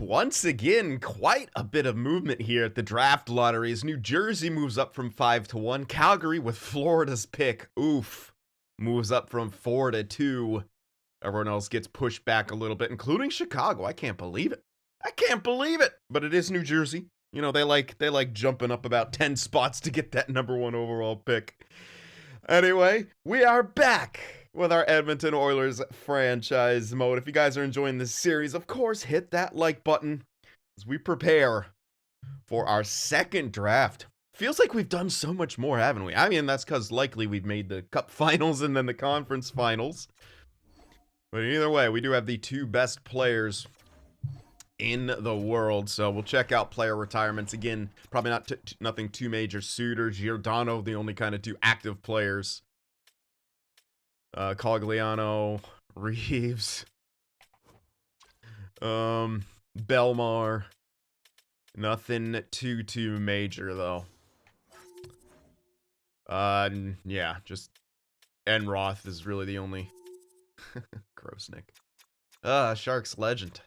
once again, quite a bit of movement here at the draft lotteries. New Jersey moves up from 5-1. Calgary with Florida's pick. Oof. Moves up from 4-2. Everyone else gets pushed back a little bit, including Chicago. I can't believe it. I can't believe it. But it is New Jersey. You know, they like jumping up about 10 spots to get that #1 overall pick. Anyway, we are back with our Edmonton Oilers franchise mode. If you guys are enjoying this series, of course, hit that like button as we prepare for our second draft. Feels like we've done so much more, haven't we? I mean, that's because likely we've made the Cup Finals and then the Conference Finals. But either way, we do have the two best players in the world, so we'll check out player retirements again. Probably not nothing too major. Suter, Giordano, the only kind of two active players. Cogliano, Reeves, Belmar. Nothing too major though. Yeah, just Enroth is really the only. Grosnick. Sharks legend.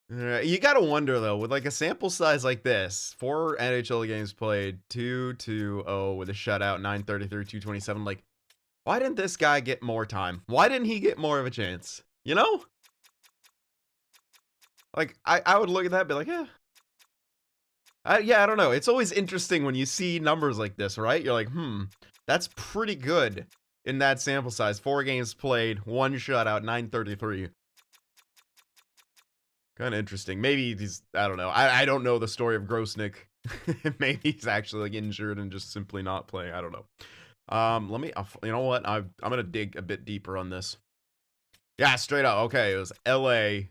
You gotta wonder though, with like a sample size like this, 4 NHL games played, 2-2-0 with a shutout, 933, 227. Like, why didn't this guy get more time? Why didn't he get more of a chance? You know? Like, I would look at that and be like, yeah. Yeah, I don't know. It's always interesting when you see numbers like this, right? You're like, that's pretty good in that sample size. 4 games played, 1 shutout, 933. Kind of interesting. Maybe he's, I don't know. I don't know the story of Grosnick. Maybe he's actually like injured and just simply not playing. I don't know. Let me, you know what? I'm going to dig a bit deeper on this. Yeah, straight up. Okay. It was LA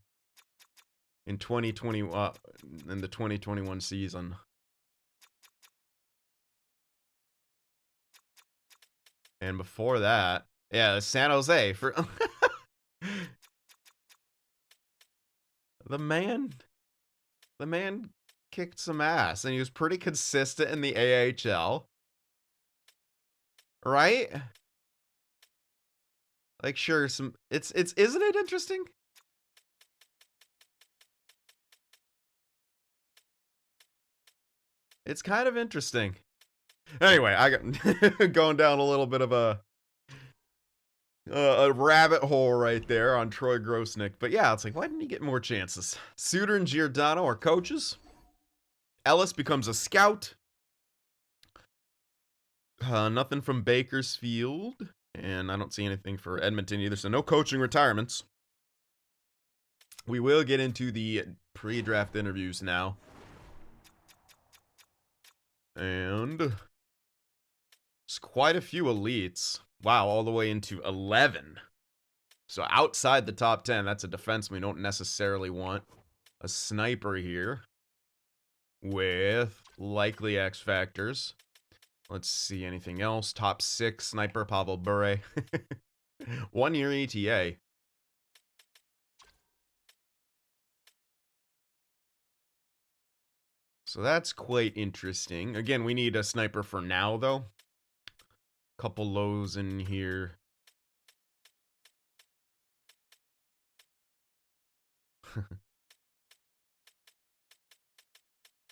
in 2020, in the 2021 season. And before that, yeah, San Jose for the man kicked some ass and he was pretty consistent in the AHL. Right? Like sure, isn't it interesting? It's kind of interesting. Anyway, I got going down a little bit of a rabbit hole right there on Troy Grosnick. But yeah, it's like, why didn't he get more chances? Suter and Giordano are coaches. Ellis becomes a scout. Nothing from Bakersfield. And I don't see anything for Edmonton either, so no coaching retirements. We will get into the pre-draft interviews now. And it's quite a few elites. Wow, all the way into 11. So outside the top 10, that's a defenseman we don't necessarily want. A sniper here with likely X factors. Let's see anything else. Top 6 sniper Pavel Bure. 1 year ETA. So that's quite interesting. Again, we need a sniper for now though. Couple lows in here.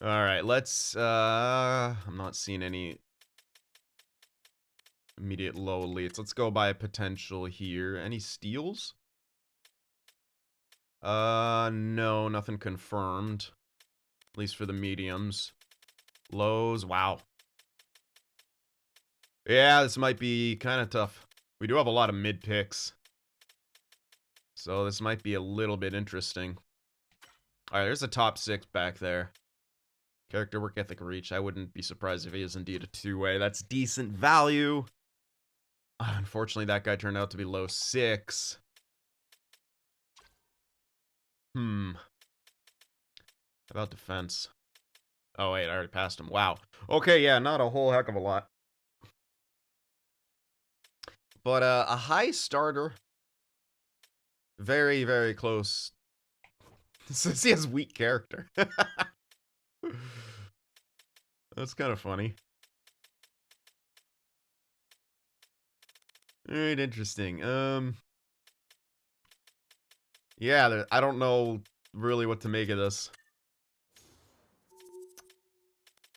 All right, let's I'm not seeing any immediate low elites. Let's go by a potential here. Any steals? No, nothing confirmed. At least for the mediums. Lows, wow. Yeah, this might be kind of tough. We do have a lot of mid picks. So this might be a little bit interesting. All right, there's a top 6 back there. Character, work ethic, reach. I wouldn't be surprised if he is indeed a 2-way. That's decent value. Unfortunately, that guy turned out to be low 6. How about defense? Oh, wait, I already passed him. Wow. Okay, yeah, not a whole heck of a lot. But a high starter. Very, very close. Since he has weak character. That's kind of funny. Alright, interesting. Yeah, I don't know really what to make of this.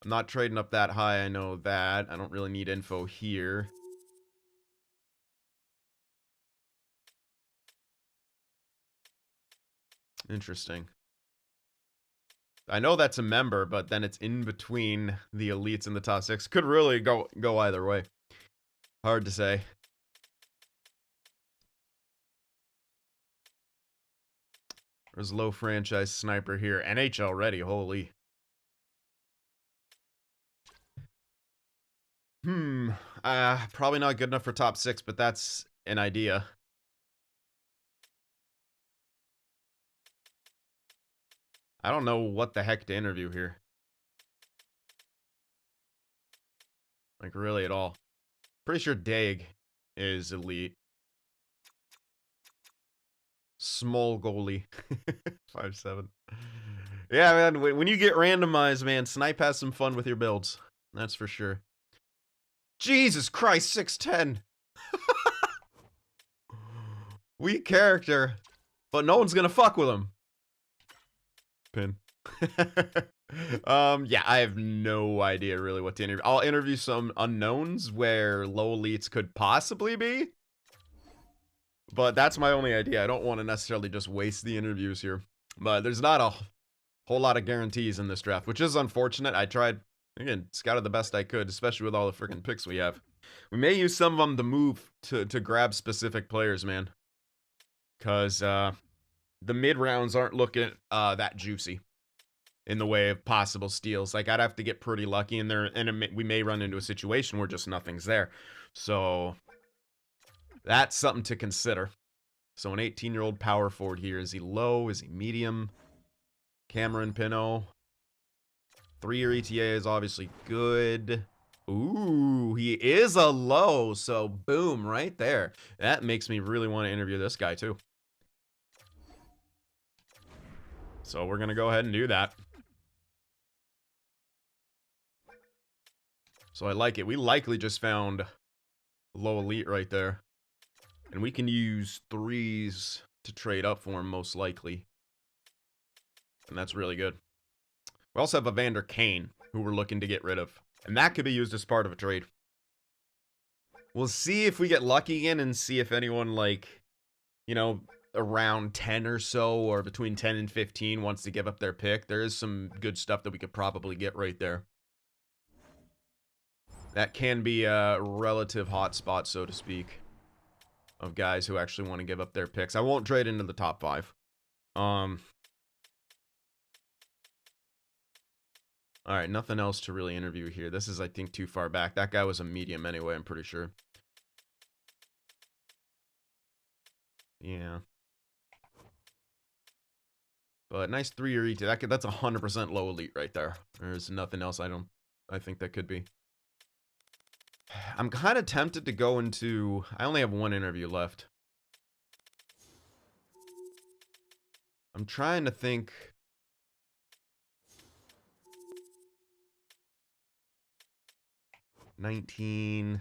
I'm not trading up that high, I know that. I don't really need info here. Interesting. I know that's a member, but then it's in between the elites and the top 6. Could really go either way. Hard to say. There's low franchise sniper here. NHL ready, holy. Probably not good enough for top 6, but that's an idea. I don't know what the heck to interview here. Like, really at all. Pretty sure Dag is elite. Small goalie. 5'7". Yeah, man, when you get randomized, man, Snipe has some fun with your builds. That's for sure. Jesus Christ, 6'10". Weak character, but no one's gonna fuck with him. Pin. Yeah, I have no idea really what to interview. I'll interview some unknowns where low elites could possibly be. But that's my only idea. I don't want to necessarily just waste the interviews here. But there's not a whole lot of guarantees in this draft, which is unfortunate. I tried, again, scouted the best I could, especially with all the freaking picks we have. We may use some of them to move to grab specific players, man. Because the mid rounds aren't looking that juicy in the way of possible steals. Like, I'd have to get pretty lucky in there, and we may run into a situation where just nothing's there. So that's something to consider. So an 18-year-old power forward here. Is he low? Is he medium? Cameron Pinot. 3-year ETA is obviously good. Ooh, he is a low. So boom, right there. That makes me really want to interview this guy too. So we're going to go ahead and do that. So I like it. We likely just found low elite right there. And we can use 3s to trade up for him, most likely. And that's really good. We also have Evander Kane, who we're looking to get rid of. And that could be used as part of a trade. We'll see if we get lucky again and see if anyone, like, you know, around 10 or so, or between 10 and 15 wants to give up their pick. There is some good stuff that we could probably get right there. That can be a relative hotspot, so to speak, of guys who actually want to give up their picks. I won't trade into the top 5. Alright, nothing else to really interview here. This is, I think, too far back. That guy was a medium anyway, I'm pretty sure. Yeah. But nice 3-year ET. That's 100% low elite right there. There's nothing else I think that could be. I'm kind of tempted to go into... I only have one interview left. I'm trying to think... $19...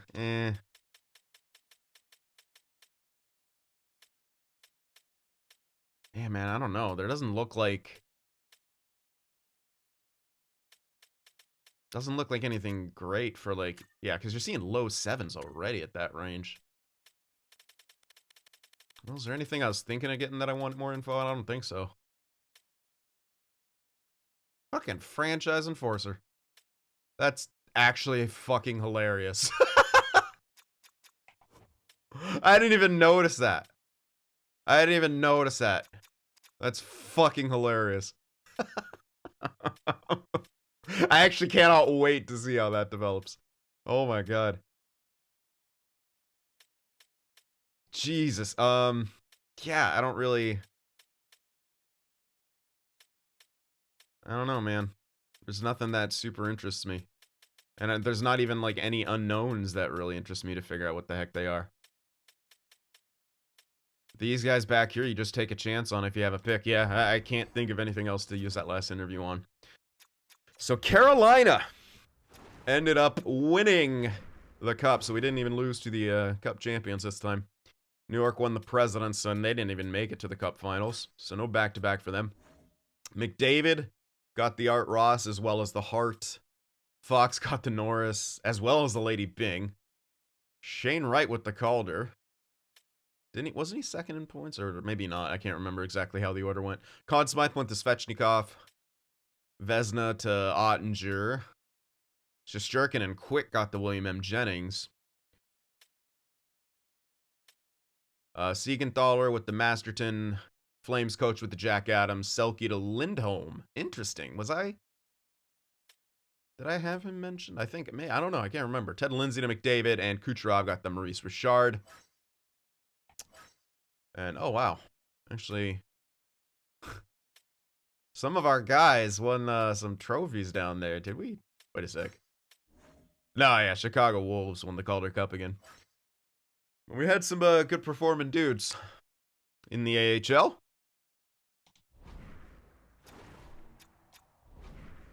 Yeah, man, I don't know. There doesn't look like... Doesn't look like anything great for, like... Yeah, because you're seeing low 7s already at that range. Well, is there anything I was thinking of getting that I want more info on? I don't think so. Fucking franchise enforcer. That's actually fucking hilarious. I didn't even notice that. I didn't even notice that. That's fucking hilarious. I actually cannot wait to see how that develops. Oh my god. Jesus. Yeah, I don't know, man. There's nothing that super interests me. And there's not even, like, any unknowns that really interest me to figure out what the heck they are. These guys back here, you just take a chance on if you have a pick. Yeah, I can't think of anything else to use that last interview on. So Carolina ended up winning the cup, so we didn't even lose to the cup champions this time. New York won the Presidents, and they didn't even make it to the Cup Finals, so no back-to-back for them. McDavid got the Art Ross as well as the Hart. Fox got the Norris as well as the Lady Byng. Shane Wright with the Calder. Wasn't he second in points? Or maybe not. I can't remember exactly how the order went. Conn Smythe went to Svechnikov. Vezina to Ottinger. Shesterkin and Quick got the William M. Jennings. Siegenthaler with the Masterton. Flames coach with the Jack Adams. Selke to Lindholm. Interesting. Did I have him mentioned? I think it may. I don't know. I can't remember. Ted Lindsay to McDavid, and Kucherov got the Maurice Richard. And, oh, wow. Actually, some of our guys won some trophies down there. Did we? Wait a sec. No, yeah, Chicago Wolves won the Calder Cup again. We had some good performing dudes in the AHL.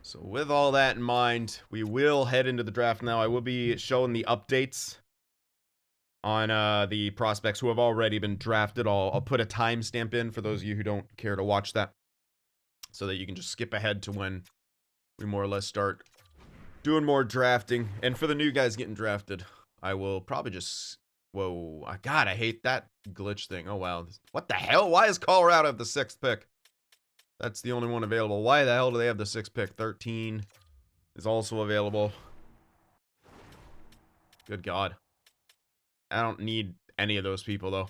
So with all that in mind, we will head into the draft now. I will be showing the updates on the prospects who have already been drafted. I'll put a timestamp in for those of you who don't care to watch that, so that you can just skip ahead to when we more or less start doing more drafting. And for the new guys getting drafted, I will probably just... Whoa. God, I hate that glitch thing. Oh, wow. What the hell? Why does Colorado have the 6th pick? That's the only one available. Why the hell do they have the 6th pick? 13 is also available. Good God. I don't need any of those people, though.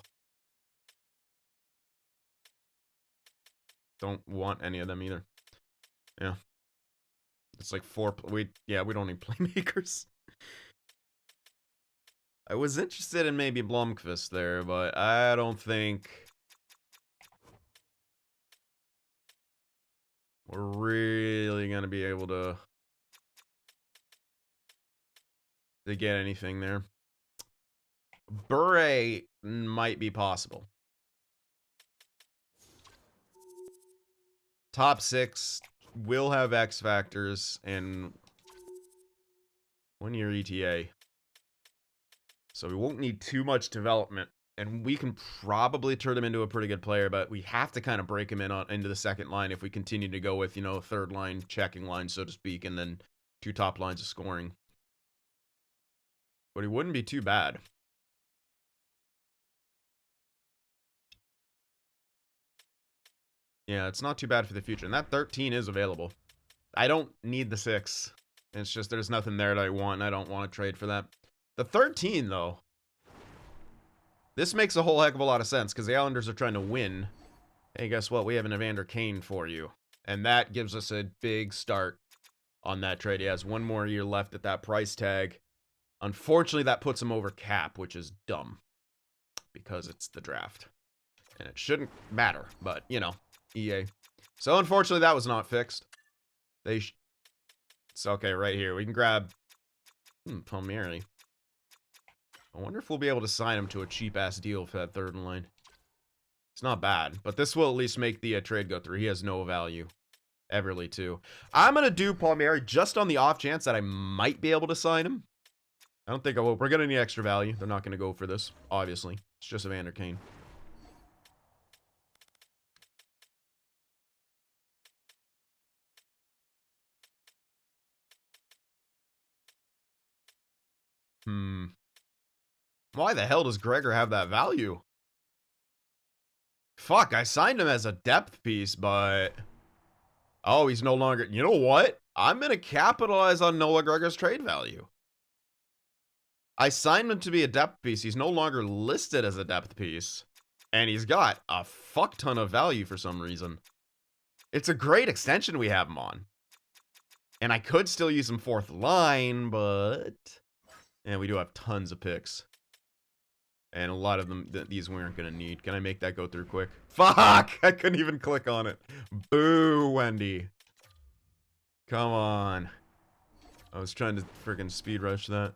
Don't want any of them either. Yeah. It's like 4... we don't need playmakers. I was interested in maybe Blomqvist there, but I don't think we're really going to be able to get anything there. Bure might be possible. Top 6 will have X factors and 1-year ETA. So we won't need too much development, and we can probably turn him into a pretty good player, but we have to kind of break him into the second line if we continue to go with, you know, third line, checking line, so to speak, and then 2 top lines of scoring. But he wouldn't be too bad. Yeah, it's not too bad for the future, and that 13 is available. I don't need the 6. It's just there's nothing there that I want, and I don't want to trade for that. The 13, though, this makes a whole heck of a lot of sense, because the Islanders are trying to win. Hey, guess what? We have an Evander Kane for you. And that gives us a big start on that trade. He has 1 more year left at that price tag. Unfortunately, that puts him over cap, which is dumb, because it's the draft. And it shouldn't matter, but, you know, EA. So, unfortunately, that was not fixed. It's okay, right here. We can grab Palmieri. I wonder if we'll be able to sign him to a cheap-ass deal for that third line. It's not bad, but this will at least make the trade go through. He has no value. Everly, too. I'm going to do Palmieri just on the off chance that I might be able to sign him. I don't think I will. We're going to need extra value. They're not going to go for this, obviously. It's just Evander Kane. Why the hell does Gregor have that value? Fuck, I signed him as a depth piece, but... Oh, he's no longer... You know what? I'm going to capitalize on Noah Gregor's trade value. I signed him to be a depth piece. He's no longer listed as a depth piece. And he's got a fuck ton of value for some reason. It's a great extension we have him on. And I could still use him 4th line, but... And we do have tons of picks. And a lot of them, these we aren't going to need. Can I make that go through quick? Fuck! I couldn't even click on it. Boo, Wendy. Come on. I was trying to freaking speed rush that.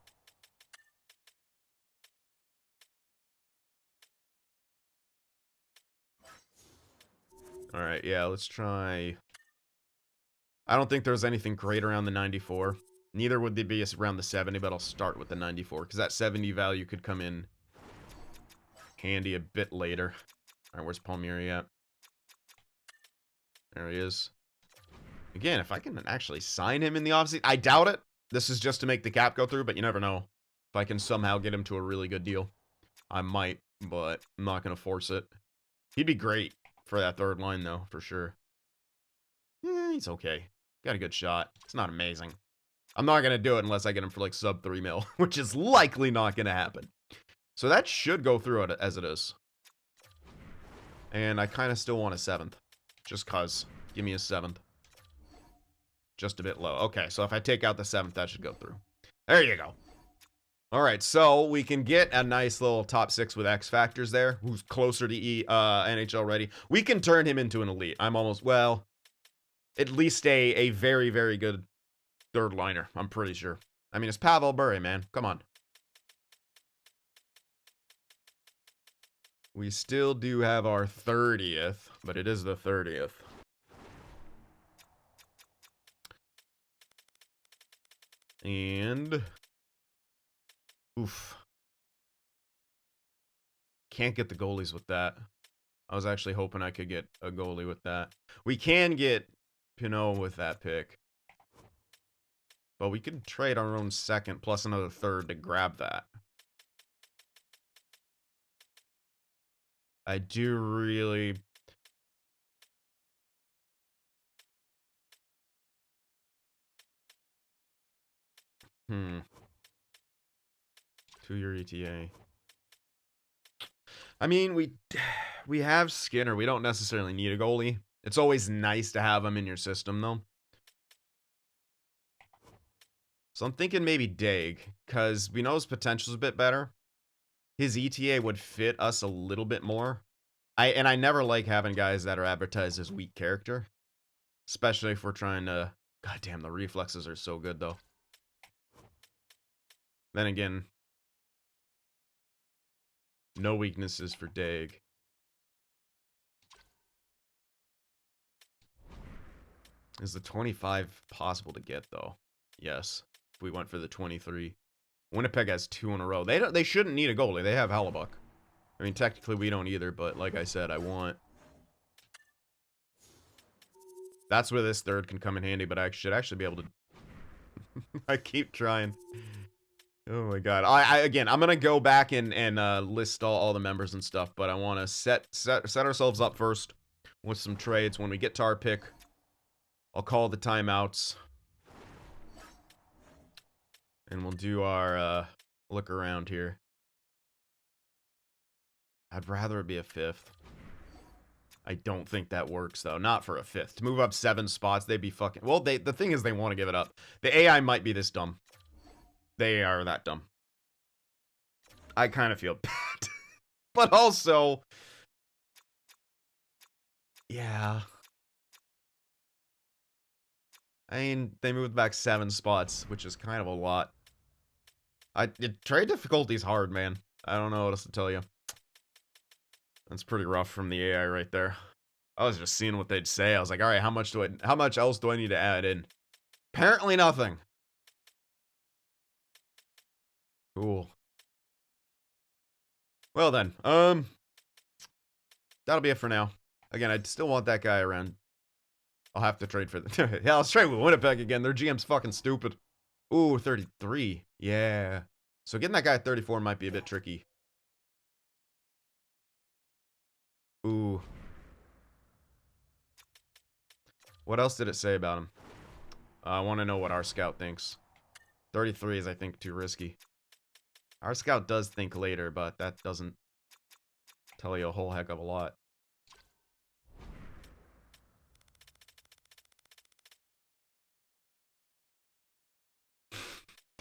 Alright, yeah, let's try... I don't think there's anything great around the 94. Neither would they be around the 70, but I'll start with the 94, because that 70 value could come in handy a bit later. All right, where's Palmieri at? There he is. Again, if I can actually sign him in the offseason, I doubt it. This is just to make the cap go through, but you never know. If I can somehow get him to a really good deal, I might, but I'm not going to force it. He'd be great for that third line, though, for sure. He's okay. Got a good shot. It's not amazing. I'm not going to do it unless I get him for like sub 3 mil, which is likely not going to happen. So that should go through it as it is. And I kind of still want a 7th. Just cause. Give me a 7th. Just a bit low. Okay, so if I take out the 7th, that should go through. There you go. All right, so we can get a nice little top 6 with X factors there, who's closer to NHL ready. We can turn him into an elite. I'm almost, well, at least a very, very good third liner, I'm pretty sure. I mean, it's Pavel Bure, man. Come on. We still do have our 30th, but it is the 30th. And... oof. Can't get the goalies with that. I was actually hoping I could get a goalie with that. We can get Pinot with that pick. But we could trade our own 2nd plus another 3rd to grab that. I do really... Two-year ETA. I mean, we have Skinner. We don't necessarily need a goalie. It's always nice to have him in your system, though. So I'm thinking maybe Daig, because we know his potential's a bit better. His ETA would fit us a little bit more. I never like having guys that are advertised as weak character. Especially if we're trying to... God damn, the reflexes are so good, though. Then again... no weaknesses for Daig. Is the 25 possible to get, though? Yes. If we went for the 23. Winnipeg has 2 in a row. They shouldn't need a goalie. They have Hellebuck. I mean, technically we don't either, but like I said, I want... that's where this 3rd can come in handy, but I should actually be able to... I keep trying. Oh my god. Again, I'm gonna go back and list all the members and stuff, but I want to set ourselves up first with some trades. When we get to our pick, I'll call the timeouts. And we'll do our look around here. I'd rather it be a 5th. I don't think that works, though. Not for a 5th. To move up 7 spots, they'd be fucking... well, the thing is they want to give it up. The AI might be this dumb. They are that dumb. I kind of feel bad. But also... yeah. I mean, they moved back 7 spots, which is kind of a lot. Trade difficulty's hard, man. I don't know what else to tell you. That's pretty rough from the AI right there. I was just seeing what they'd say. I was like, all right, how much else do I need to add in? Apparently nothing. Cool. Well then, that'll be it for now. Again, I still want that guy around. I'll have to trade for the... yeah, let's trade with Winnipeg again. Their GM's fucking stupid. Ooh, 33. Yeah. So getting that guy at 34 might be a bit tricky. Ooh. What else did it say about him? I want to know what our scout thinks. 33 is, I think, too risky. Our scout does think later, but that doesn't tell you a whole heck of a lot.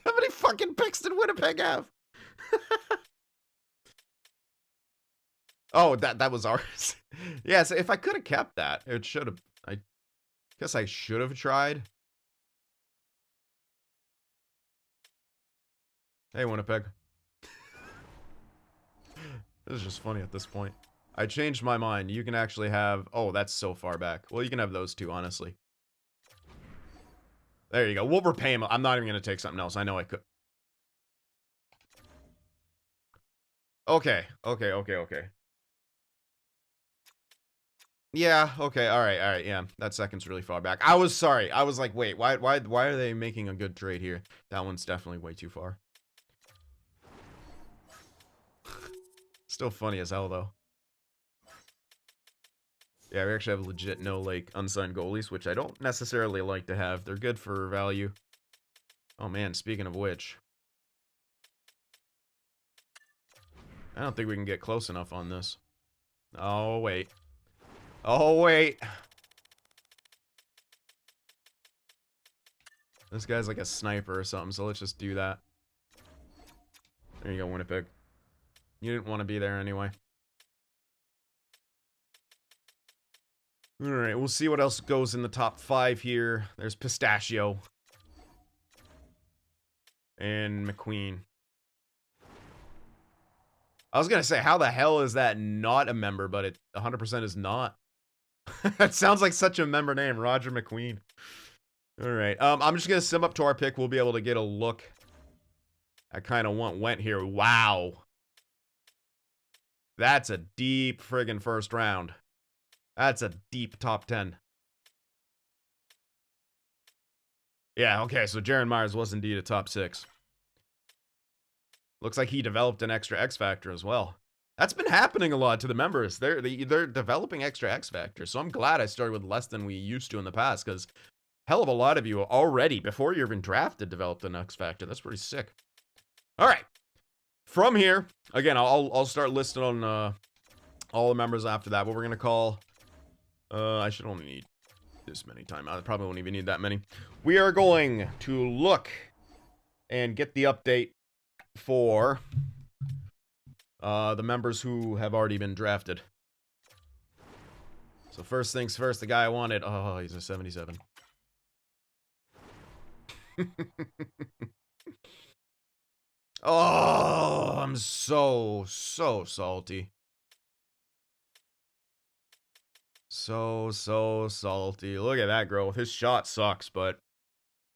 How many fucking picks did Winnipeg have? Oh, that was ours. Yeah, so if I could have kept that, it should have... I guess I should have tried. Hey, Winnipeg. This is just funny at this point. I changed my mind. You can actually have... oh, that's so far back. Well, you can have those 2, honestly. There you go. We'll repay him. I'm not even going to take something else. I know I could. Okay. Yeah, okay, alright, yeah. That second's really far back. I was sorry. I was like, wait, why are they making a good trade here? That one's definitely way too far. Still funny as hell, though. Yeah, we actually have legit no, like, unsigned goalies, which I don't necessarily like to have. They're good for value. Oh, man, speaking of which. I don't think we can get close enough on this. Oh, wait. Oh, wait. This guy's like a sniper or something, so let's just do that. There you go, Winnipeg. You didn't want to be there anyway. Alright, we'll see what else goes in the top 5 here. There's Pistachio. And McQueen. I was gonna say, how the hell is that not a member, but it 100% is not. That sounds like such a member name, Roger McQueen. Alright, I'm just gonna sim up to our pick. We'll be able to get a look at kind of what went here. Wow. That's a deep friggin' first round. That's a deep top 10. Yeah, okay, so Jaron Myers was indeed a top 6. Looks like he developed an extra X Factor as well. That's been happening a lot to the members. They're developing extra X Factor, so I'm glad I started with less than we used to in the past, because hell of a lot of you already, before you're even drafted, developed an X Factor. That's pretty sick. All right. From here, again, I'll start listing on all the members after that. What we're going to call... I should only need this many times. I probably won't even need that many. We are going to look and get the update for the members who have already been drafted. So first things first, the guy I wanted. Oh, he's a 77. Oh, I'm so salty. So salty. Look at that growth. His shot sucks, but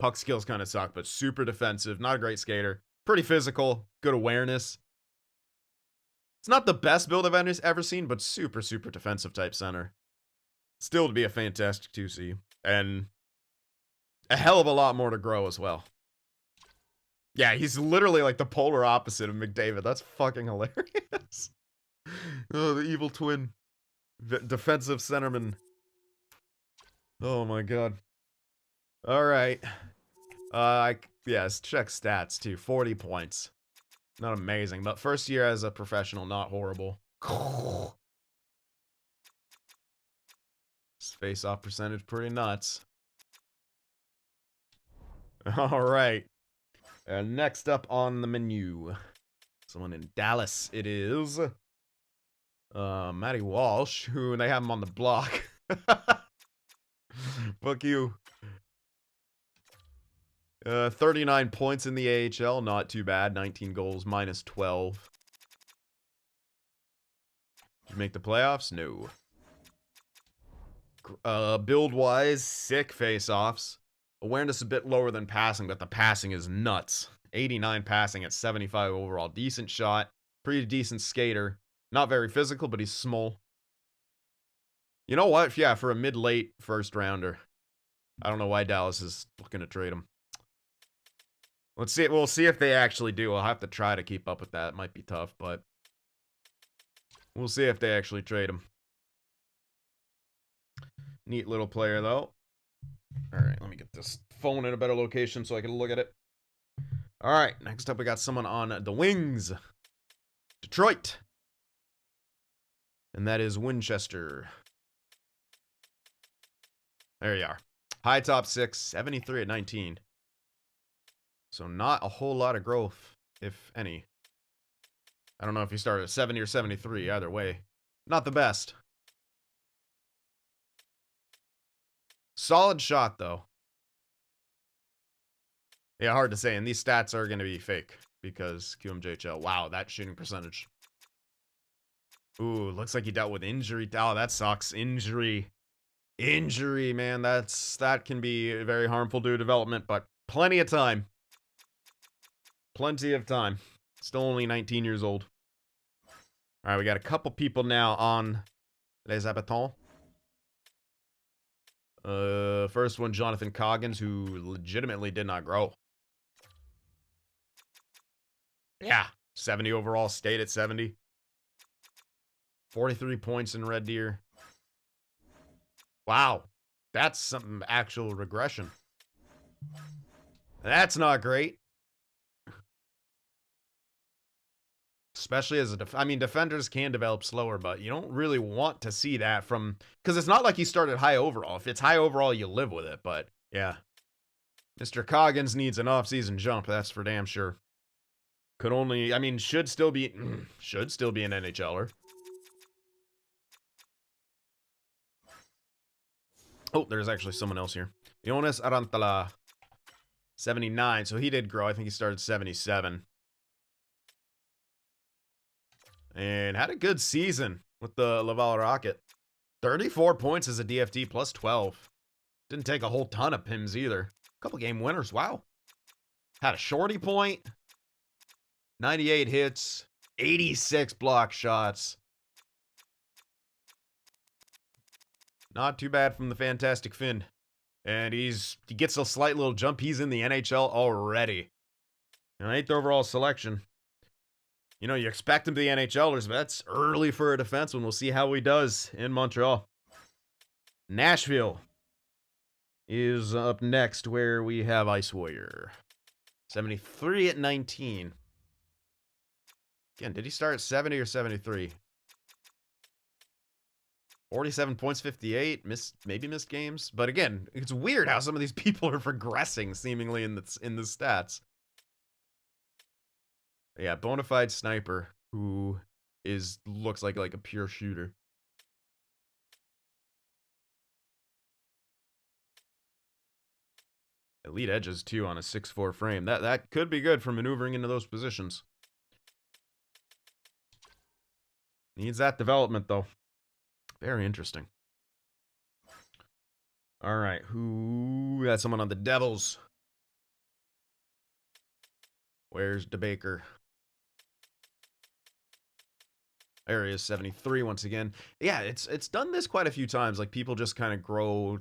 puck skills kind of suck, but super defensive. Not a great skater. Pretty physical. Good awareness. It's not the best build I've ever seen, but super defensive type center. Still to be a fantastic 2C. And a hell of a lot more to grow as well. Yeah, he's literally like the polar opposite of McDavid. That's fucking hilarious. Oh, the evil twin. Defensive centerman. Oh my god. Alright. Yes, check stats too. 40 points. Not amazing, but first year as a professional, not horrible. Face-off percentage pretty nuts. Alright. Next up on the menu. Someone in Dallas it is. Matty Walsh, who they have him on the block. Fuck you. 39 points in the AHL, not too bad. 19 goals, minus 12. Did you make the playoffs? No. Build-wise, sick face-offs. Awareness a bit lower than passing, but the passing is nuts. 89 passing at 75 overall. Decent shot. Pretty decent skater. Not very physical, but he's small. You know what? Yeah, for a mid-late first rounder. I don't know why Dallas is looking to trade him. Let's see. We'll see if they actually do. I'll have to try to keep up with that. It might be tough, but we'll see if they actually trade him. Neat little player, though. All right, let me get this phone in a better location so I can look at it. All right, next up we got someone on the wings. Detroit. And that is Winchester. There you are. High top 6, 73 at 19. So not a whole lot of growth, if any. I don't know if he started at 70 or 73, either way. Not the best. Solid shot, though. Yeah, hard to say, and these stats are going to be fake, because QMJHL. Wow, that shooting percentage. Ooh, looks like he dealt with injury. Oh, that sucks. Injury, man. That can be very harmful to development, but plenty of time. Plenty of time. Still only 19 years old. All right, we got a couple people now on Les Habitants. First one, Jonathan Coggins, who legitimately did not grow. Yeah, 70 overall, stayed at 70. 43 points in Red Deer. Wow, that's some actual regression. That's not great. Especially as a defenders can develop slower, but you don't really want to see that from, because it's not like he started high overall. If it's high overall, you live with it, but yeah. Mr. Coggins needs an off-season jump, that's for damn sure. Could only, should still be an NHLer. Oh, there's actually someone else here. Jonas Arantala, 79, so he did grow. I think he started 77. And had a good season with the Laval Rocket. 34 points as a DFT, plus 12. Didn't take a whole ton of PIMs either. Couple game winners, wow. Had a shorty point. 98 hits. 86 block shots. Not too bad from the Fantastic Finn. And he gets a slight little jump. He's in the NHL already. An 8th overall selection. You know, you expect him to be NHLers, but that's early for a defenseman. We'll see how he does in Montreal. Nashville is up next, where we have Ice Warrior. 73 at 19. Again, did he start at 70 or 73? 47 points, 58. Maybe missed games. But again, it's weird how some of these people are progressing seemingly in the stats. Yeah, bona fide sniper who looks like a pure shooter. Elite edges too on a 6'4" frame. That could be good for maneuvering into those positions. Needs that development though. Very interesting. All right, who got someone on the Devils? Where's DeBaker? There he is, 73 once again. Yeah, it's done this quite a few times. Like, people just kind of grow.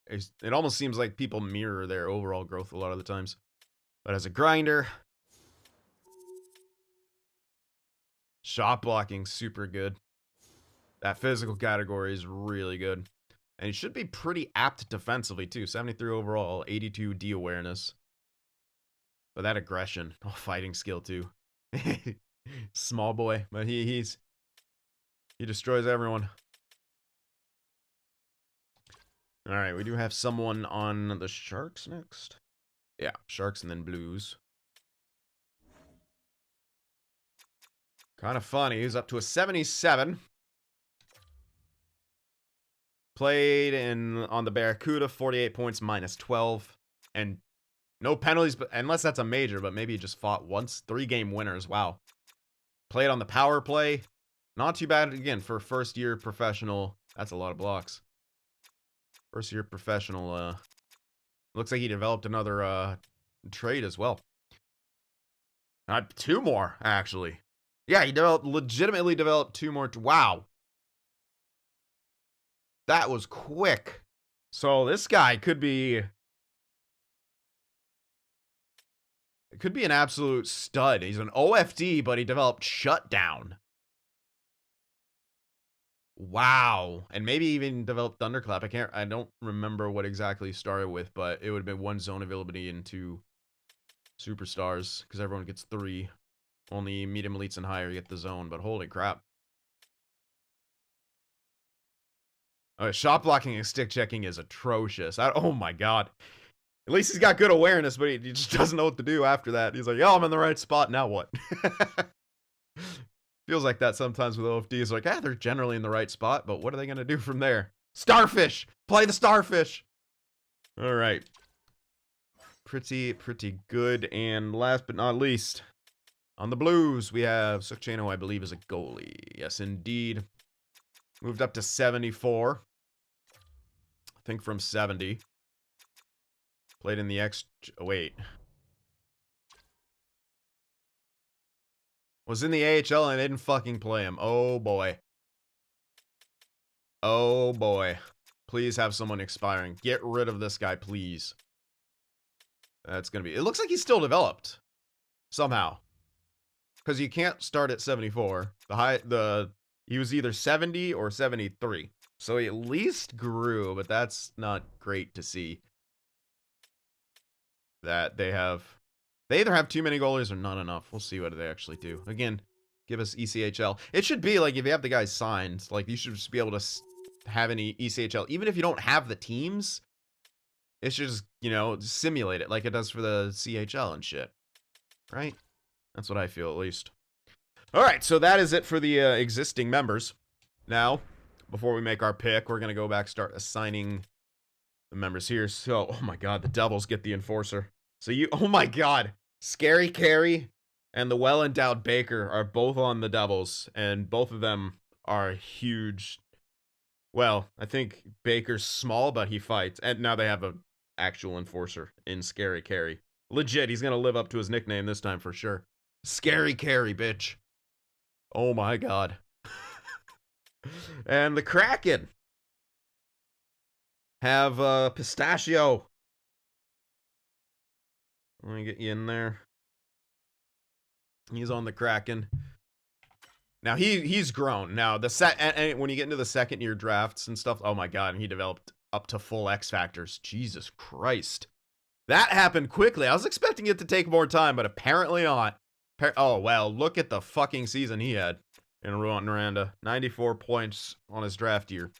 It almost seems like people mirror their overall growth a lot of the times. But as a grinder, shot blocking, super good. That physical category is really good. And he should be pretty apt defensively, too. 73 overall, 82 D awareness. But that aggression, fighting skill, too. Small boy, but he destroys everyone. All right, we do have someone on the Sharks next. Yeah, Sharks and then Blues. Kind of funny. He's up to a 77. Played on the Barracuda, 48 points, minus 12. And no penalties, but unless that's a major, but maybe he just fought once. 3-game winners, wow. Played on the power play. Not too bad, again, for first-year professional. That's a lot of blocks. First-year professional. Looks like he developed another trade as well. 2 more, actually. Yeah, he legitimately developed 2 more. Wow. That was quick. So this guy could be... It could be an absolute stud. He's an OFD, but he developed shutdown. Wow. And maybe even developed Thunderclap. I don't remember what exactly he started with, but it would have been 1 zone availability and 2 superstars, because everyone gets 3. Only medium elites and higher get the zone, but holy crap. Shot blocking and stick checking is atrocious. Oh my god. At least he's got good awareness, but he just doesn't know what to do after that. He's like, oh, I'm in the right spot, now what? Feels like that sometimes with OFDs. Like, they're generally in the right spot, but what are they going to do from there? Starfish! Play the starfish! All right. Pretty good. And last but not least, on the Blues, we have Sukchano, I believe, is a goalie. Yes, indeed. Moved up to 74. I think from 70. Played in the wait. Was in the AHL and I didn't fucking play him. Oh boy. Oh boy. Please have someone expiring. Get rid of this guy, please. That's gonna be. It looks like he's still developed somehow, because you can't start at 74. He was either 70 or 73, so he at least grew, but that's not great to see. That they either have too many goalies or not enough. We'll see what they actually do. Again, give us ECHL. It should be like if you have the guys signed, like you should just be able to have any ECHL, even if you don't have the teams. It should just, you know, simulate it like it does for the CHL and shit. Right? That's what I feel, at least. Alright, so that is it for the existing members. Now, before we make our pick, we're going to go back, start assigning the members here. So, oh my god, the Devils get the enforcer. So oh my god, Scary Carey and the well-endowed Baker are both on the Devils, and both of them are huge. Well, I think Baker's small, but he fights, and now they have a actual enforcer in Scary Carey. Legit, he's gonna live up to his nickname this time for sure. Scary Carey, bitch. Oh my god. And the Kraken have Pistachio. Let me get you in there. He's on the Kraken. Now he's grown. Now and when you get into the second year drafts and stuff, oh my god, he developed up to full X factors. Jesus Christ. That happened quickly. I was expecting it to take more time, but apparently not. Oh, well, look at the fucking season he had in Miranda. 94 points on his draft year.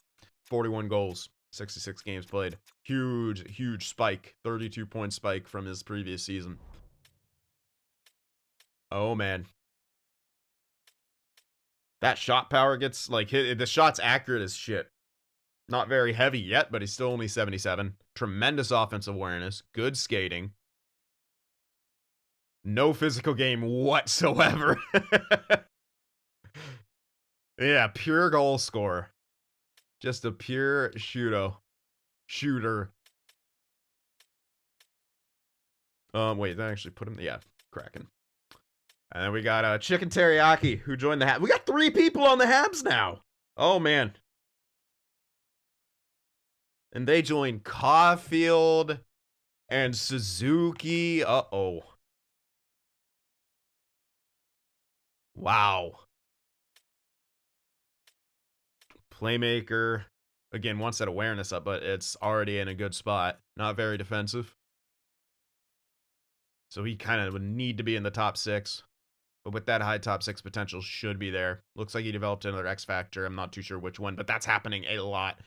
41 goals. 66 games played. Huge spike. 32-point spike from his previous season. Oh, man. That shot power gets, like, hit. The shot's accurate as shit. Not very heavy yet, but he's still only 77. Tremendous offensive awareness. Good skating. No physical game whatsoever. Yeah, pure goal scorer. Just a pure shooter. Wait, that actually put him, yeah, Kraken. And then we got Chicken Teriyaki, who joined the Habs. We got 3 people on the Habs now. Oh, man. And they joined Caulfield and Suzuki. Uh-oh. Wow. Playmaker. Again, wants that awareness up, but it's already in a good spot. Not very defensive. So he kind of would need to be in the top 6. But with that high top 6 potential, should be there. Looks like he developed another X factor. I'm not too sure which one, but that's happening a lot.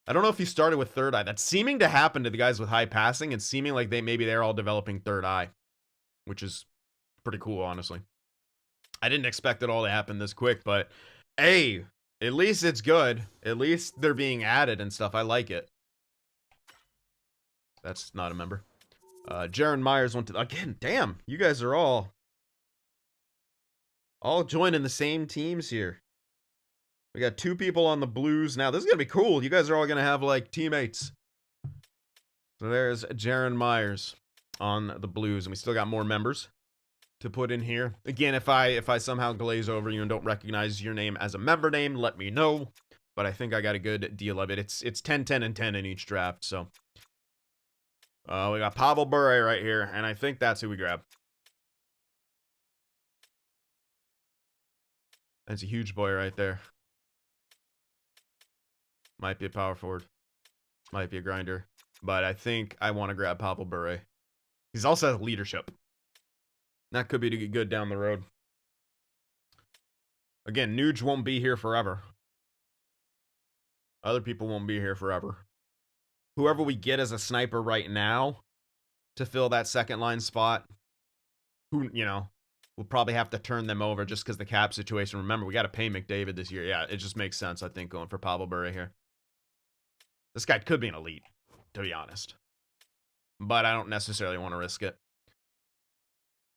I don't know if he started with third eye. That's seeming to happen to the guys with high passing, and seeming like maybe they're all developing third eye, which is pretty cool, honestly. I didn't expect it all to happen this quick, but hey, at least it's good. At least they're being added and stuff. I like it. That's not a member. Jaron Myers went to, again, damn, you guys are all joining the same teams here. We got 2 people on the Blues now. This is going to be cool. You guys are all going to have, like, teammates. So there's Jaron Myers on the Blues. And we still got more members to put in here. Again, if I somehow glaze over you and don't recognize your name as a member name, let me know. But I think I got a good deal of it. It's 10, 10, and 10 in each draft. So we got Pavel Bure right here. And I think that's who we grab. That's a huge boy right there. Might be a power forward. Might be a grinder. But I think I want to grab Pavel Bure. He's also has leadership. That could be good down the road. Again, Nuge won't be here forever. Other people won't be here forever. Whoever we get as a sniper right now to fill that second line spot, who, you know, we'll probably have to turn them over just because the cap situation. Remember, we got to pay McDavid this year. Yeah, it just makes sense, I think, going for Pavel Bure here. This guy could be an elite, to be honest. But I don't necessarily want to risk it.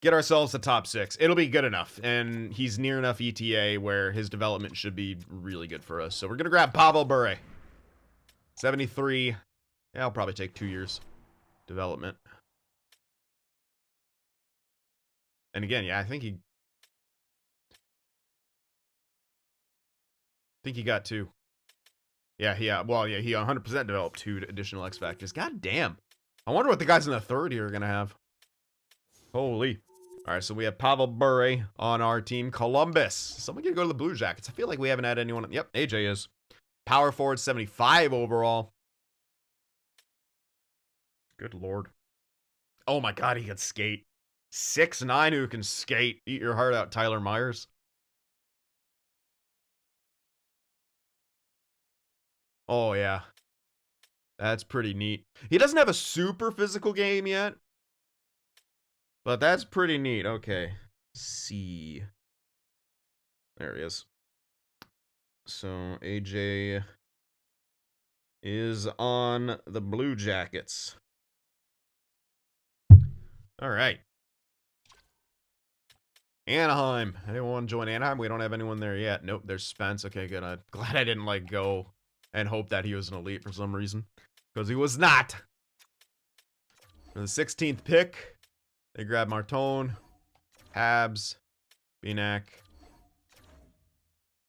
Get ourselves the top 6. It'll be good enough. And he's near enough ETA where his development should be really good for us. So we're going to grab Pavel Bure. 73. Yeah, I'll probably take 2 years development. And again, yeah, I think think he got 2. Yeah, well, yeah, he 100% developed 2 additional X Factors. God damn. I wonder what the guys in the third year are going to have. Holy. All right, so we have Pavel Bure on our team. Columbus. Someone can go to the Blue Jackets. I feel like we haven't had anyone. Yep, AJ is. Power forward, 75 overall. Good lord. Oh my god, he can skate. 6'9" who can skate. Eat your heart out, Tyler Myers. Oh, yeah. That's pretty neat. He doesn't have a super physical game yet. But that's pretty neat. Okay. C. There he is. So, AJ is on the Blue Jackets. All right. Anaheim. Anyone want to join Anaheim? We don't have anyone there yet. Nope, there's Spence. Okay, good. I'm glad I didn't, like, go and hope that he was an elite for some reason. Because he was not. For the 16th pick, they grab Martone, Habs, Benak.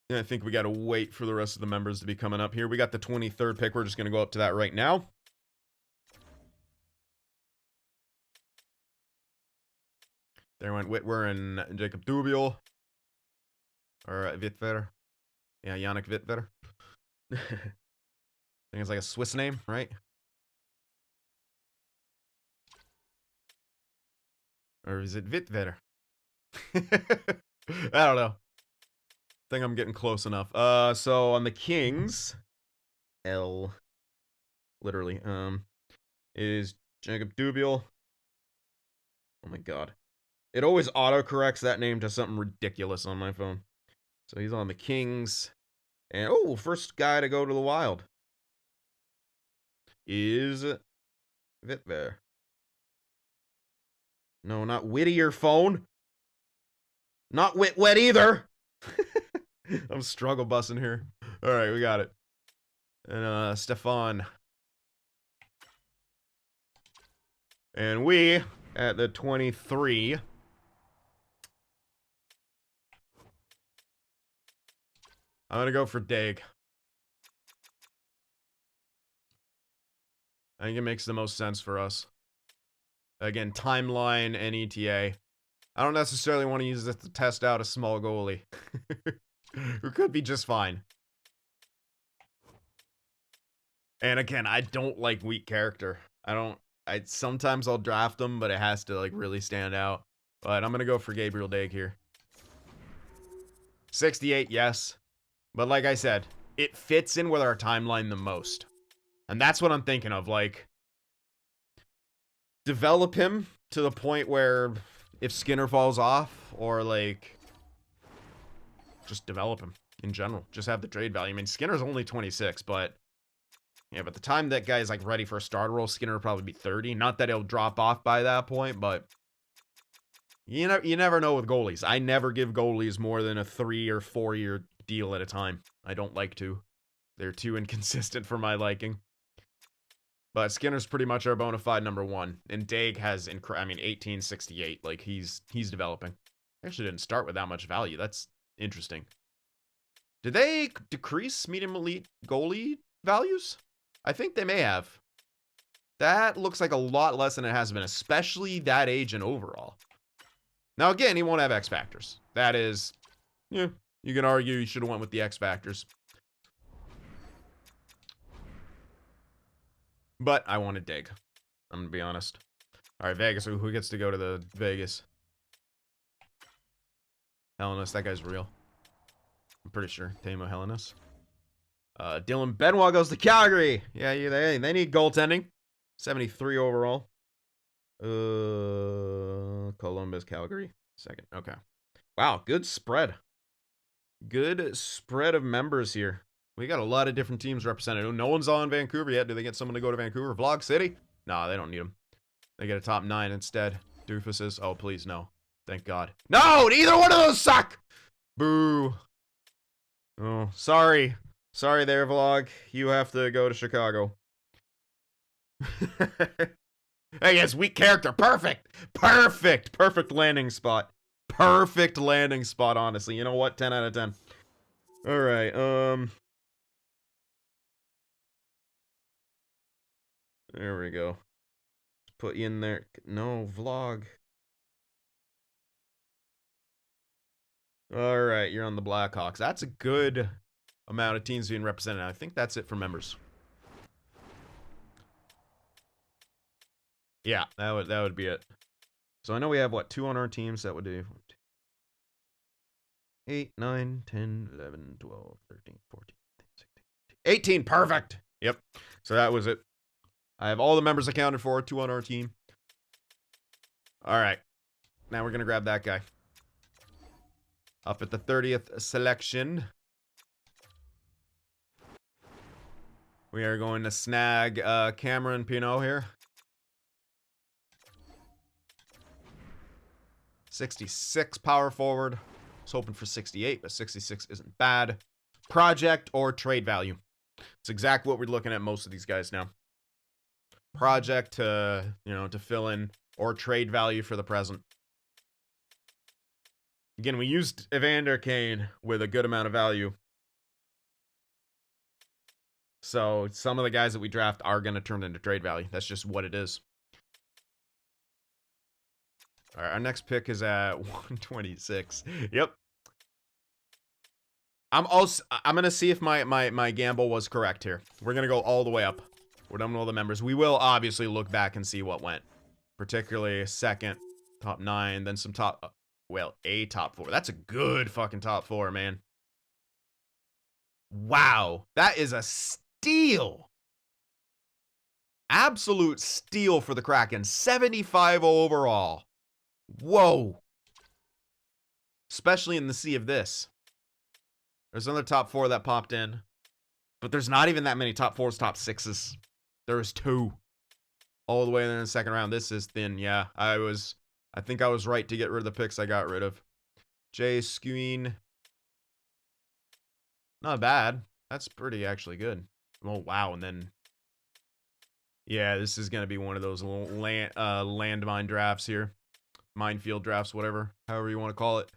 And I think we got to wait for the rest of the members to be coming up here. We got the 23rd pick. We're just going to go up to that right now. There went Whitwer and Jacob Dubiel. Or Wittwer. Yeah, Yannick Wittwer. I think it's like a Swiss name, right? Or is it Wittwer? I don't know. I think I'm getting close enough. So on the Kings, L, literally, is Jacob Dubiel. Oh my god. It always autocorrects that name to something ridiculous on my phone. So he's on the Kings. And, oh, first guy to go to the Wild is Wittwer. No, not Whittier phone. Not Wit-Wet either. I'm struggle bussing here. All right, we got it. And Stefan. And we, at the 23. I'm going to go for Dag. I think it makes the most sense for us. Again, timeline and ETA. I don't necessarily want to use this to test out a small goalie. Who could be just fine. And again, I don't like weak character. Sometimes I'll draft them, but it has to like really stand out. But I'm going to go for Gabriel Dag here. 68, yes. But like I said, it fits in with our timeline the most. And that's what I'm thinking of. Like, develop him to the point where if Skinner falls off, or like, just develop him in general. Just have the trade value. I mean, Skinner's only 26, but yeah, by the time that guy's like ready for a starter role, Skinner will probably be 30. Not that he'll drop off by that point, but you never know with goalies. I never give goalies more than a 3 or 4 year deal at a time. I don't like to. They're too inconsistent for my liking. But Skinner's pretty much our bona fide number 1. And Dag has, 1868. Like, he's developing. Actually didn't start with that much value. That's interesting. Did they decrease medium elite goalie values? I think they may have. That looks like a lot less than it has been, especially that age and overall. Now, again, he won't have X Factors. That is, yeah, you can argue you should have went with the X Factors. But I wanted Dag. I'm going to be honest. All right, Vegas. Who gets to go to the Vegas? Hellenis. That guy's real. I'm pretty sure. Tamo Hellenis. Dylan Benoit goes to Calgary. Yeah, they need goaltending. 73 overall. Columbus, Calgary. Second. Okay. Wow, good spread. Good spread of members here. We got a lot of different teams represented. No one's on Vancouver yet. Do they get someone to go to Vancouver? Vlog City? Nah, they don't need them. They get a top 9 instead. Doofuses. Oh, please, no. Thank God. No, neither one of those suck! Boo. Oh, sorry. Sorry there, Vlog. You have to go to Chicago. Hey, yes, weak character. Perfect. Perfect. Perfect landing spot. Perfect landing spot, honestly. You know what? 10 out of 10. All right. There we go. Put you in there. No vlog. All right, you're on the Blackhawks. That's a good amount of teams being represented. I think that's it for members. Yeah, that would be it. So I know we have what, 2 on our teams. That would do 8, 9, 10, 11, 12, 13, 14, 16, 18. Perfect. Yep. So that was it. I have all the members accounted for. 2 on our team. All right. Now we're gonna grab that guy. Up at the 30th selection, we are going to snag Cameron Pinot here. 66 power forward. I was hoping for 68, but 66 isn't bad. Project or trade value. It's exactly what we're looking at most of these guys now. Project to, to fill in, or trade value for the present. Again, we used Evander Kane with a good amount of value. So some of the guys that we draft are going to turn into trade value. That's just what it is. All right, our next pick is at 126. Yep. I'm going to see if my gamble was correct here. We're going to go all the way up. We're done with all the members. We will obviously look back and see what went. Particularly second, top 9, then some top... Well, a top 4. That's a good fucking top 4, man. Wow. That is a steal. Absolute steal for the Kraken. 75 overall. Whoa. Especially in the sea of this. There's another top 4 that popped in. But there's not even that many top 4s, top 6s. There's 2. All the way in the second round. This is thin, yeah. I think I was right to get rid of the picks I got rid of. Jay Skeween. Not bad. That's pretty actually good. Oh, wow. And then... Yeah, this is going to be one of those landmine drafts here. Minefield drafts, whatever. However you want to call it.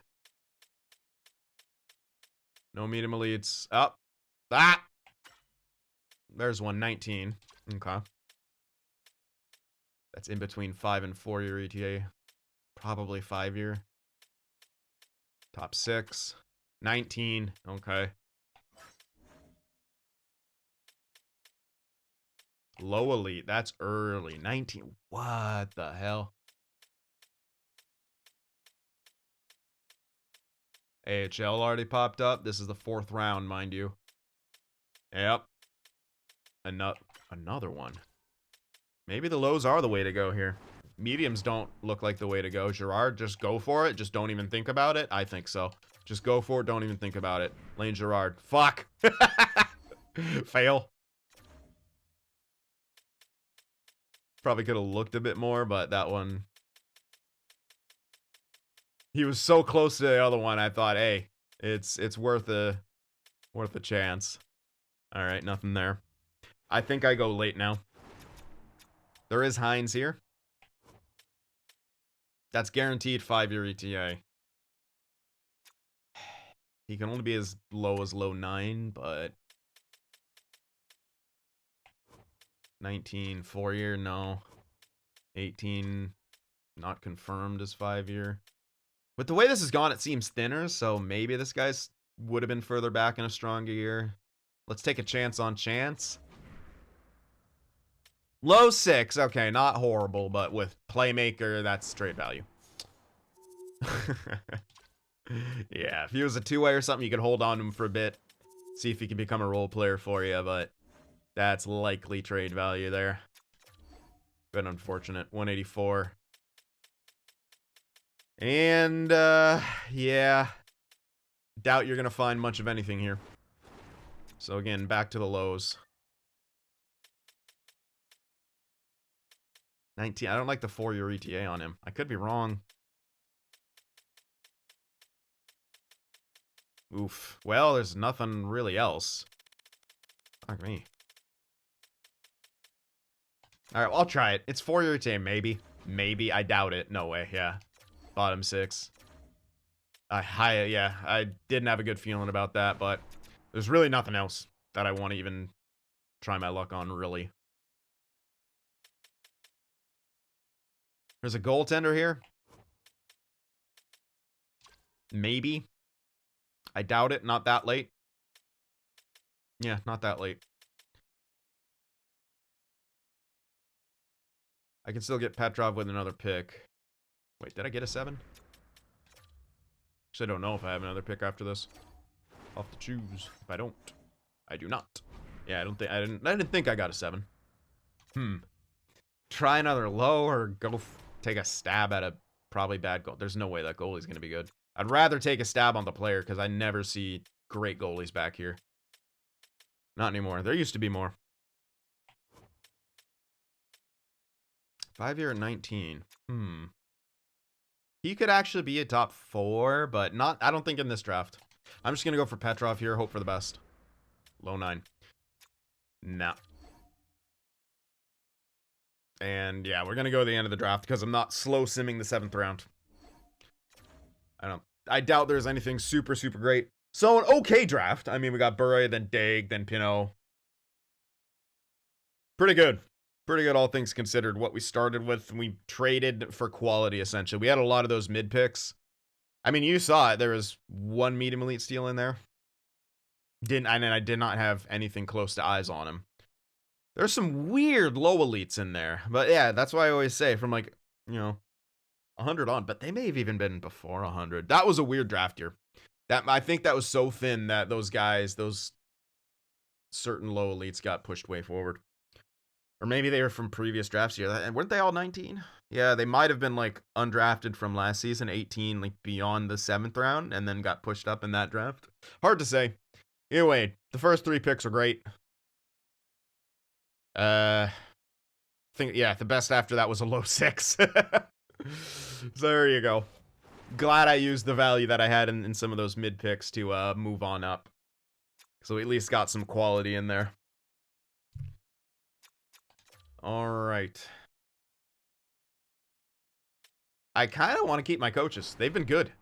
No medium elites. Up. Ah! There's 119. Okay. That's in between 5 and 4 year ETA. Probably 5 year. Top 6. 19. Okay. Low elite. That's early. 19. What the hell? AHL already popped up. This is the 4th round, mind you. Yep. Another one. Maybe the lows are the way to go here. Mediums don't look like the way to go. Gerard, just go for it. Just don't even think about it. I think so. Just go for it. Don't even think about it. Lane Gerard. Fuck. Fail. Probably could have looked a bit more, but that one... He was so close to the other one, I thought, hey, it's worth a chance. All right, nothing there. I think I go late now. There is Hines here. That's guaranteed 5-year ETA. He can only be as low 9, but 19 4-year, no. 18 not confirmed as 5-year. With the way this has gone, it seems thinner, so maybe this guy's would have been further back in a stronger year. Let's take a chance on chance. Low 6, okay, not horrible, but with playmaker, that's straight value. Yeah, if he was a 2-way or something, you could hold on to him for a bit. See if he can become a role player for you, but that's likely trade value there. Bit unfortunate. 184. And, yeah. Doubt you're going to find much of anything here. So again, back to the lows. 19. I don't like the 4-year ETA on him. I could be wrong. Oof. Well, there's nothing really else. Fuck me. Alright, well, I'll try it. It's 4-year ETA, maybe. Maybe. I doubt it. No way, yeah. Bottom 6. Yeah, I didn't have a good feeling about that, but there's really nothing else that I want to even try my luck on, really. There's a goaltender here. Maybe. I doubt it. Not that late. Yeah, not that late. I can still get Petrov with another pick. Wait, did I get a 7? Actually, I don't know if I have another pick after this. I'll have to choose. If I don't, I do not. Yeah, I didn't think I got a 7. Try another low or go take a stab at a probably bad goal. There's no way that goalie's going to be good. I'd rather take a stab on the player because I never see great goalies back here. Not anymore. There used to be more. 5-year at 19. He could actually be a top 4, but not. I don't think in this draft. I'm just going to go for Petrov here. Hope for the best. Low 9. Nah. And yeah, we're going to go to the end of the draft because I'm not slow simming the 7th round. I doubt there's anything super, super great. So an okay draft. I mean, we got Bure, then Daig, then Pinot. Pretty good. Pretty good, all things considered. What we started with, we traded for quality, essentially. We had a lot of those mid picks. I mean, you saw it. There was one medium elite steal in there. I did not have anything close to eyes on him. There's some weird low elites in there. But yeah, that's why I always say from like, 100 on. But they may have even been before 100. That was a weird draft year. I think that was so thin that those guys, those certain low elites got pushed way forward. Or maybe they were from previous drafts here. And weren't they all 19? Yeah, they might have been like undrafted from last season, 18, like beyond the 7th round, and then got pushed up in that draft. Hard to say. Anyway, the first 3 picks are great. The best after that was a low 6. So there you go. Glad I used the value that I had in some of those mid picks to move on up. So we at least got some quality in there. All right. I kind of want to keep my coaches. They've been good.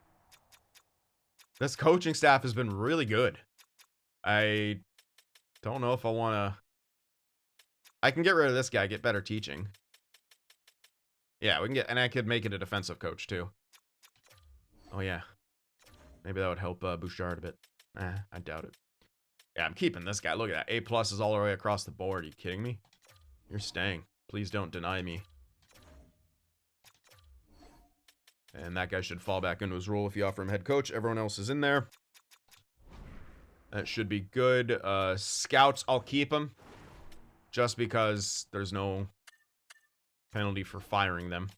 This coaching staff has been really good. I don't know if I want to... I can get rid of this guy, get better teaching. Yeah, we can get... And I could make it a defensive coach, too. Oh, yeah. Maybe that would help Bouchard a bit. I doubt it. Yeah, I'm keeping this guy. Look at that. A+ is all the way across the board. Are you kidding me? You're staying. Please don't deny me. And that guy should fall back into his role if you offer him head coach. Everyone else is in there. That should be good. Scouts, I'll keep them. Just because there's no penalty for firing them.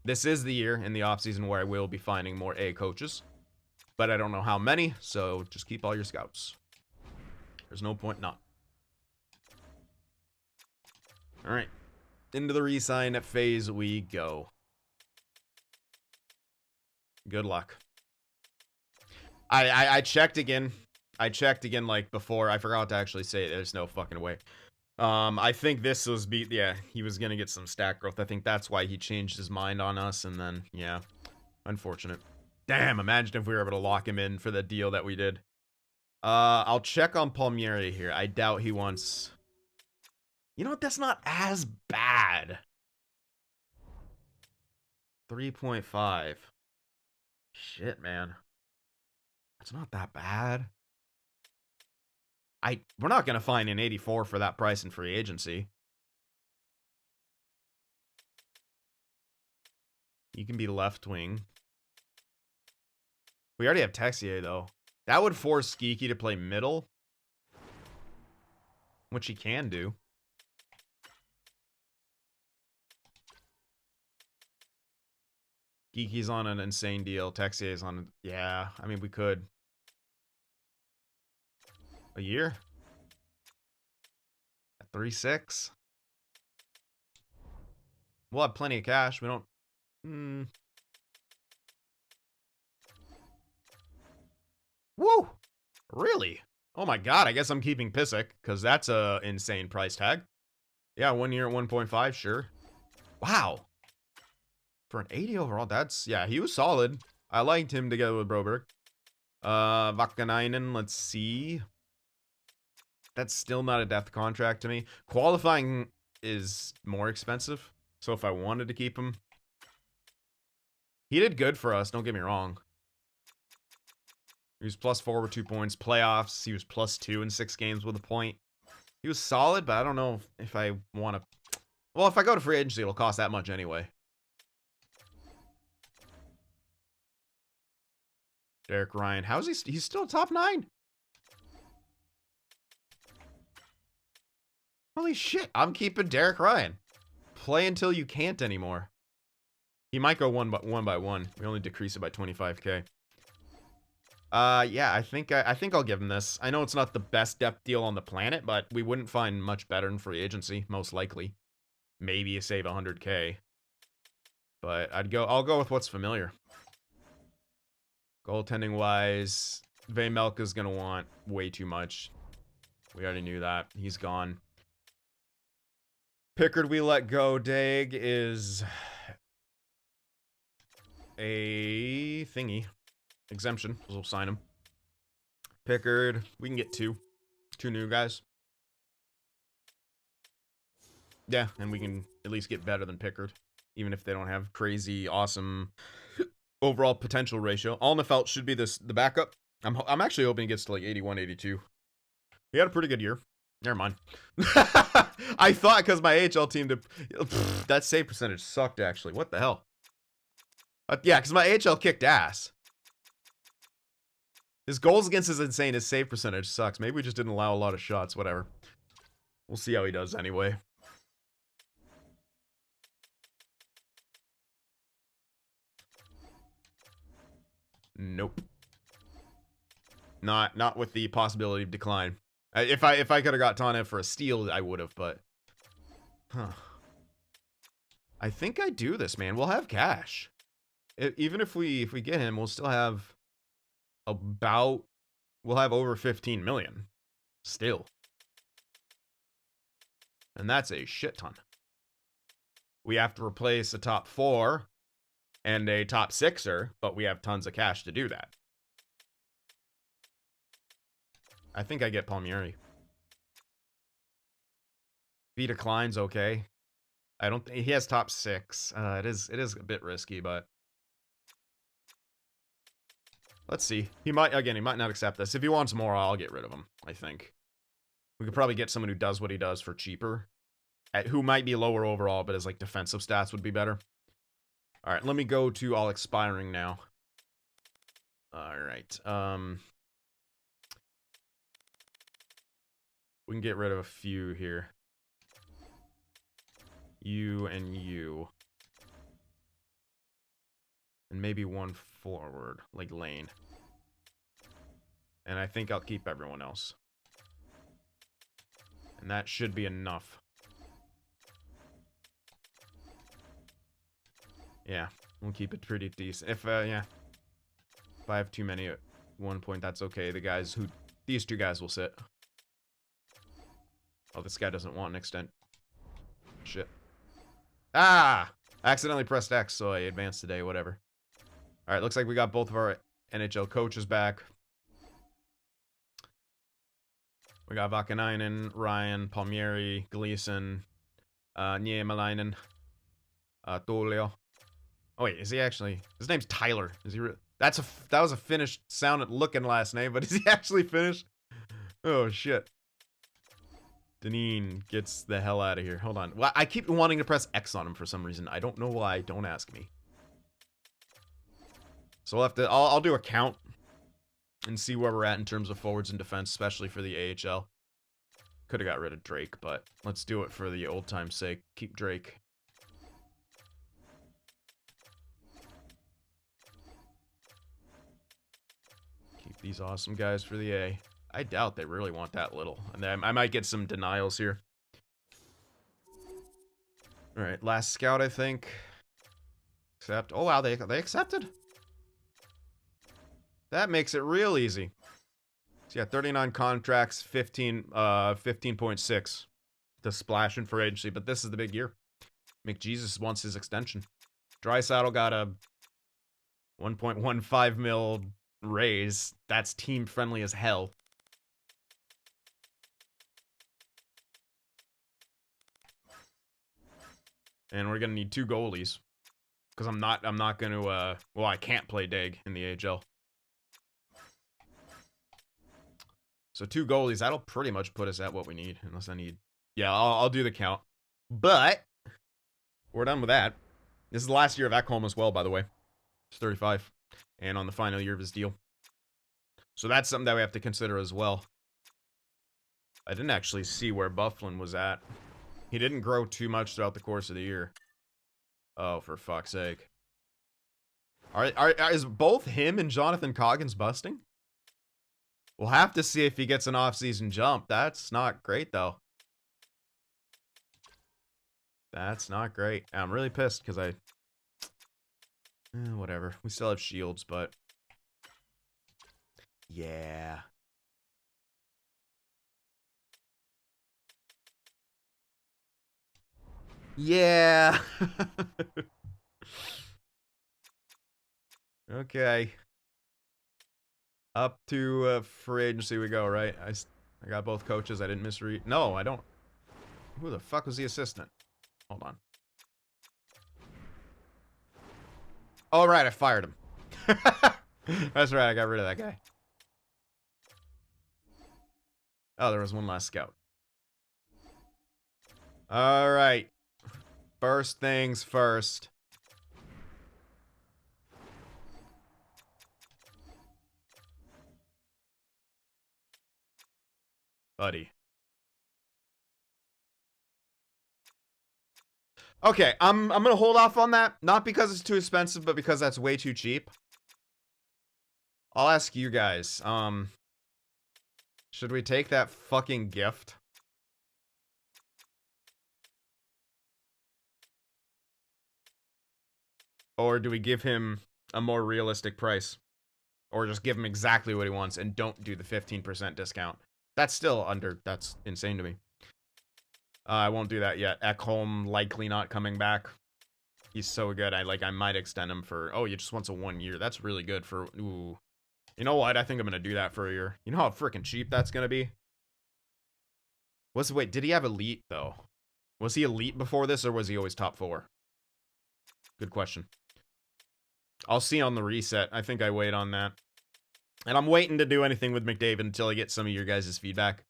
This is the year in the offseason where I will be finding more A coaches. But I don't know how many, so just keep all your scouts. There's no point not. Alright. Into the re-sign phase we go. Good luck. I checked again. I checked again like before. I forgot to actually say it. There's no fucking way. I think this was he was gonna get some stat growth. I think that's why he changed his mind on us, and then yeah. Unfortunate. Damn, imagine if we were able to lock him in for the deal that we did. I'll check on Palmieri here. I doubt he wants... You know what? That's not as bad. 3.5. Shit, man. That's not that bad. We're not going to find an 84 for that price in free agency. You can be left wing. We already have Texier, though. That would force Geeky to play middle. Which he can do. Geeky's on an insane deal. Texier's on... Yeah, I mean, we could. A year? At 3.6? We'll have plenty of cash. We don't... Woo! Really? Oh my god, I guess I'm keeping Pissick, because that's a insane price tag. Yeah, 1 year at 1.5, sure. Wow. For an 80 overall, that's... Yeah, he was solid. I liked him together with Broberg. Vakanainen, let's see. That's still not a death contract to me. Qualifying is more expensive. So if I wanted to keep him. He did good for us, don't get me wrong. He was +4 with 2 points. Playoffs, he was +2 in 6 games with a point. He was solid, but I don't know if I want to... Well, if I go to free agency, it'll cost that much anyway. Derek Ryan. How's he? He's still top 9. Holy shit. I'm keeping Derek Ryan. Play until you can't anymore. He might go one by one. We only decrease it by 25k. Yeah, I think I'll give him this. I know it's not the best depth deal on the planet, but we wouldn't find much better in free agency, most likely. Maybe you save 100k. But I'll go with what's familiar. Goaltending wise, Vejmelka's gonna want way too much. We already knew that. He's gone. Pickard we let go. Dag is a thingy. Exemption. We'll sign him. Pickard, we can get 2 new guys. Yeah, and we can at least get better than Pickard, even if they don't have crazy, awesome overall potential ratio. Alnefelt should be the backup. I'm actually hoping he gets to like 81, 82. He had a pretty good year. Never mind. I thought because my AHL team that save percentage sucked actually. What the hell? Yeah, because my AHL kicked ass. His goals against is insane. His save percentage sucks. Maybe we just didn't allow a lot of shots. Whatever. We'll see how he does anyway. Nope. Not with the possibility of decline. If I could have got Tanev for a steal, I would have, but I think I do this, man. We'll have cash. Even if we get him, we'll still have we'll have over 15 million still. And that's a shit ton. We have to replace a top 4 and a top 6er, but we have tons of cash to do that. I think I get Palmieri. If he declines, okay. I don't think he has top 6. It is a bit risky, but let's see. He might not accept this. If he wants more, I'll get rid of him, I think. We could probably get someone who does what he does for cheaper. Who might be lower overall, but his like defensive stats would be better. All right, let me go to all expiring now. All right. We can get rid of a few here. You and you. And maybe one forward, like Lane. And I think I'll keep everyone else. And that should be enough. Yeah, we'll keep it pretty decent. If I have too many at one point, that's okay. These 2 guys will sit. Oh, this guy doesn't want an extent. Shit. Ah! Accidentally pressed X, so I advanced today, whatever. Alright, looks like we got both of our NHL coaches back. We got Vakanainen, Ryan, Palmieri, Gleason, Niemelainen, Tullio. Oh wait, is he actually? His name's Tyler. Is he? That was a Finnish sounding looking last name, but is he actually Finnish? Oh shit. Deneen gets the hell out of here. Hold on. Well, I keep wanting to press X on him for some reason. I don't know why. Don't ask me. So we'll have to. I'll do a count and see where we're at in terms of forwards and defense, especially for the AHL. Could have got rid of Drake, but let's do it for the old time's sake. Keep Drake. Keep these awesome guys for the A. I doubt they really want that little. And then I might get some denials here. Alright, last scout, I think. Accept. Oh, wow, they accepted? That makes it real easy. So yeah, 39 contracts, 15.6 to splash in for agency. But this is the big year. McJesus wants his extension. Draisaitl got a 1.15 mil raise. That's team friendly as hell. And we're gonna need 2 goalies. Because I'm not gonna, well, I can't play Dig in the AHL. So 2 goalies, that'll pretty much put us at what we need. Unless I need, yeah, I'll do the count. But, we're done with that. This is the last year of Ekholm as well, by the way. He's 35. And on the final year of his deal. So that's something that we have to consider as well. I didn't actually see where Bufflin was at. He didn't grow too much throughout the course of the year. Oh, for fuck's sake. Is both him and Jonathan Coggins busting? We'll have to see if he gets an off-season jump. That's not great, though. That's not great. I'm really pissed because I... whatever. We still have shields, but... yeah. Yeah. Okay. Up to free agency we go, right? I got both coaches. I didn't misread. No, I don't. Who the fuck was the assistant? Hold on. Oh, right. I fired him. That's right. I got rid of that guy. Oh, there was one last scout. All right. First things first. Buddy. Okay, I'm gonna hold off on that. Not because it's too expensive, but because that's way too cheap. I'll ask you guys. Should we take that fucking gift? Or do we give him a more realistic price? Or just give him exactly what he wants and don't do the 15% discount? That's still under... that's insane to me. I won't do that yet. Ekholm likely not coming back. He's so good. I might extend him for... oh, he just wants a 1 year. That's really good for... ooh. You know what? I think I'm going to do that for a year. You know how freaking cheap that's going to be? Wait, did he have elite, though? Was he elite before this, or was he always top 4? Good question. I'll see on the reset. I think I wait on that. And I'm waiting to do anything with McDavid until I get some of your guys' feedback.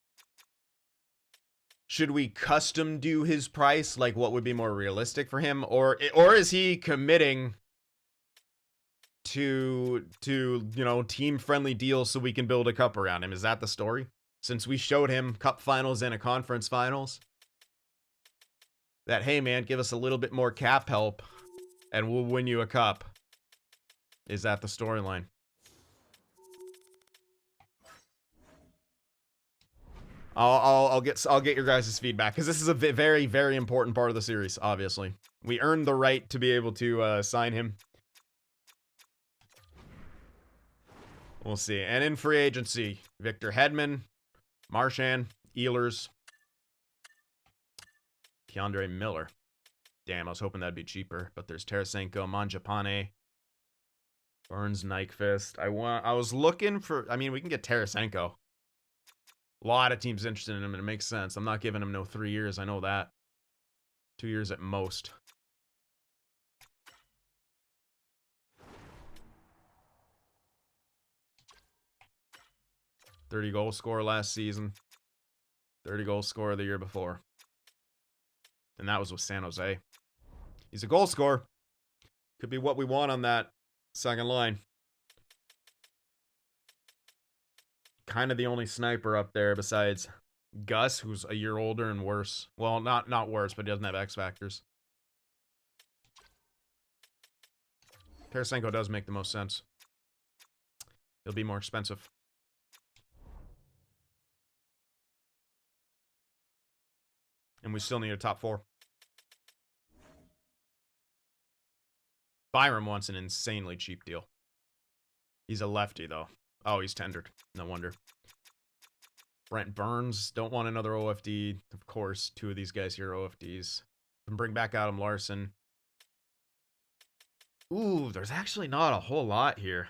Should we custom do his price? Like, what would be more realistic for him? Or is he committing to you know, team-friendly deals so we can build a cup around him? Is that the story? Since we showed him cup finals and a conference finals, that, hey, man, give us a little bit more cap help and we'll win you a cup. Is that the storyline? I'll get your guys' feedback, because this is a very, very important part of the series, obviously. We earned the right to be able to sign him. We'll see. And in free agency, Victor Hedman, Marchand, Ehlers, Keandre Miller. Damn, I was hoping that'd be cheaper, but there's Tarasenko, Mangiapane, Burns, Nyquist. I was looking for... I mean, we can get Tarasenko. A lot of teams interested in him, and it makes sense. I'm not giving him no 3 years. I know that. 2 years at most. .30 goal scorer last season. 30 goal scorer the year before. And that was with San Jose. He's a goal scorer. Could be what we want on that second line. Kind of the only sniper up there besides Gus, who's a year older and worse. Well, not worse, but he doesn't have X factors. Tarasenko does make the most sense. He'll be more expensive. And we still need a top 4. Byram wants an insanely cheap deal. He's a lefty, though. Oh, he's tendered. No wonder. Brent Burns, don't want another OFD. Of course, 2 of these guys here are OFDs. And bring back Adam Larson. Ooh, there's actually not a whole lot here.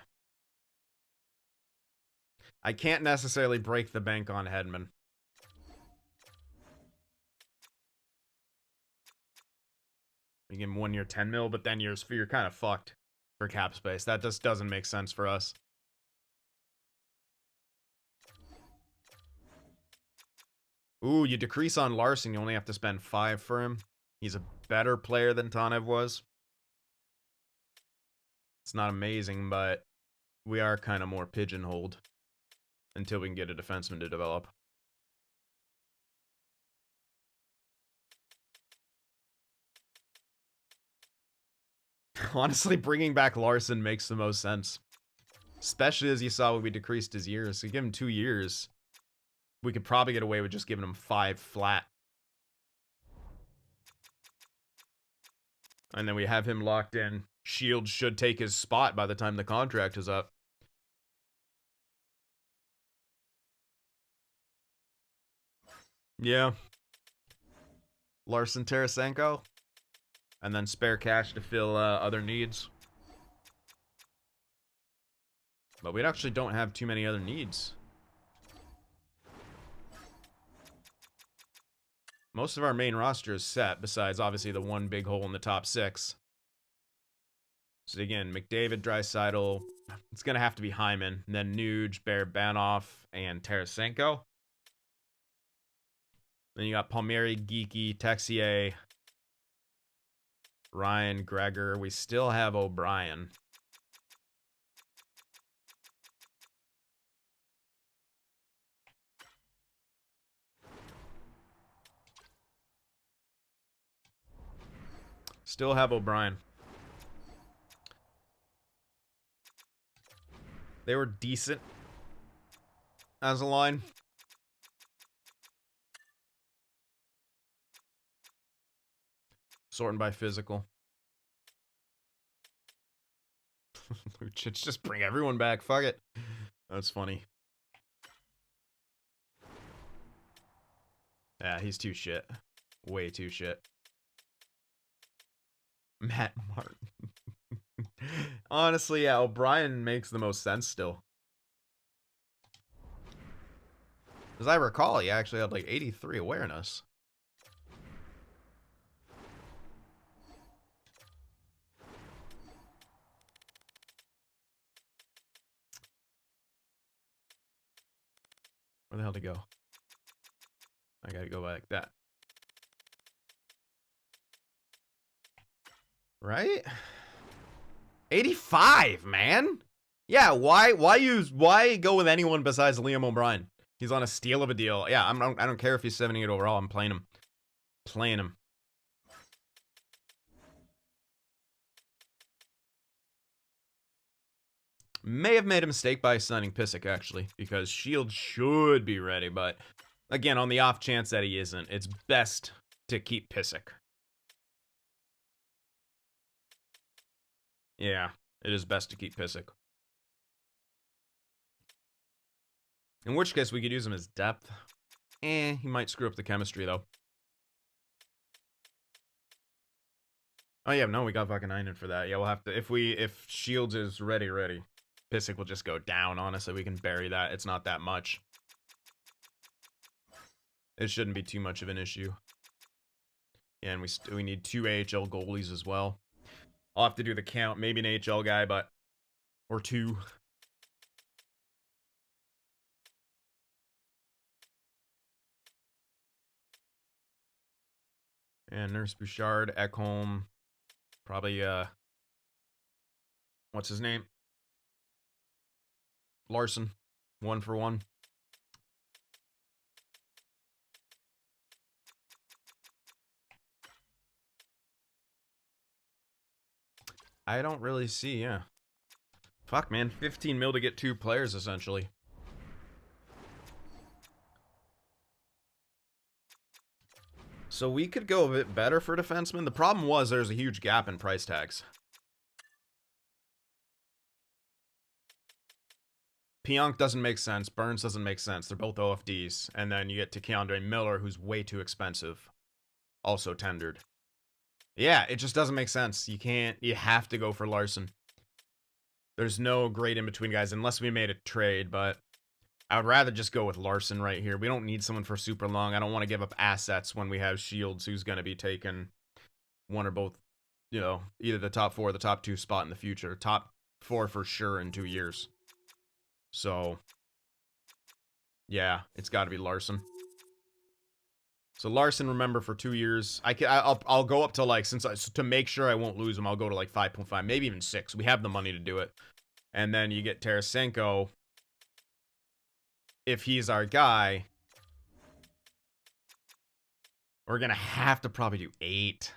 I can't necessarily break the bank on Hedman. You give him 1 year 10 mil, but then you're kind of fucked for cap space. That just doesn't make sense for us. Ooh, you decrease on Larson, you only have to spend 5 for him. He's a better player than Tanev was. It's not amazing, but we are kind of more pigeonholed until we can get a defenseman to develop. Honestly, bringing back Larson makes the most sense. Especially as you saw when we decreased his years. So give him 2 years. We could probably get away with just giving him 5 flat. And then we have him locked in. Shields should take his spot by the time the contract is up. Yeah. Larson, Tarasenko. And then spare cash to fill other needs. But we actually don't have too many other needs. Most of our main roster is set, besides obviously the one big hole in the top 6. So again, McDavid, Draisaitl. It's going to have to be Hyman. And then Nuge, Barabanov, and Tarasenko. Then you got Palmieri, Geeky, Texier, Ryan, Gregor. We still have O'Brien. Still have O'Brien. They were decent as a line. Sorting by physical. Just bring everyone back. Fuck it. That's funny. Yeah, he's too shit. Way too shit. Matt Martin. Honestly, yeah, O'Brien makes the most sense still. As I recall, he actually had like 83 awareness. Where the hell to go? I gotta go like that. Right? 85, man. Yeah, why go with anyone besides Liam O'Brien? He's on a steal of a deal. Yeah, I don't care if he's 78 overall. I'm playing him. Playing him. May have made a mistake by signing Pysyk, actually, because Shield should be ready, but again, on the off chance that he isn't, it's best to keep Pysyk. Yeah, it is best to keep Pysyk. In which case, we could use him as depth. He might screw up the chemistry, though. Oh, yeah, no, we got fucking Einen for that. Yeah, we'll have to, if Shields is ready. Pysyk will just go down, honestly. We can bury that. It's not that much. It shouldn't be too much of an issue. Yeah, and we need 2 AHL goalies as well. I'll have to do the count. Maybe an AHL guy, but... Or 2. And Nurse Bouchard, Ekholm. Probably, what's his name? Larson. 1 for 1. I don't really see, yeah. Fuck, man. 15 mil to get 2 players, essentially. So we could go a bit better for defensemen. The problem was there's a huge gap in price tags. Pionk doesn't make sense. Burns doesn't make sense. They're both OFDs. And then you get to Keandre Miller, who's way too expensive. Also tendered. Yeah, it just doesn't make sense. You have to go for Larson. There's no great in-between guys, unless we made a trade, but I would rather just go with Larson right here. We don't need someone for super long. I don't want to give up assets when we have Shields, who's going to be taking one or both, you know, either the top 4 or the top 2 spot in the future. Top 4 for sure in 2 years. So, yeah, it's got to be Larson. So Larson, remember, for 2 years, I'll go up to like, to make sure I won't lose him, I'll go to like 5.5, maybe even 6. We have the money to do it. And then you get Tarasenko. If he's our guy, we're gonna have to probably do 8.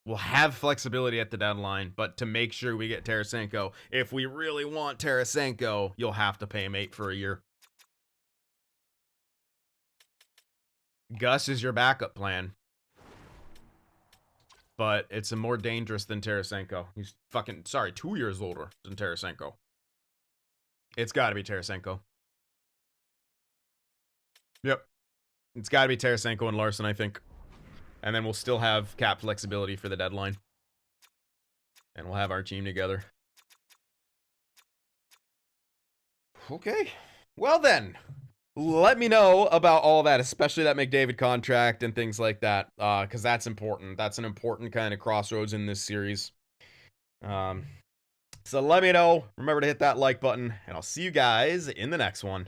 We'll have flexibility at the deadline, but to make sure we get Tarasenko, if we really want Tarasenko, you'll have to pay him 8 for a year. Gus is your backup plan. But it's more dangerous than Tarasenko. He's 2 years older than Tarasenko. It's got to be Tarasenko. Yep. It's got to be Tarasenko and Larson, I think. And then we'll still have cap flexibility for the deadline. And we'll have our team together. Okay. Well then, let me know about all that, especially that McDavid contract and things like that, because that's important. That's an important kind of crossroads in this series. So let me know. Remember to hit that like button, and I'll see you guys in the next one.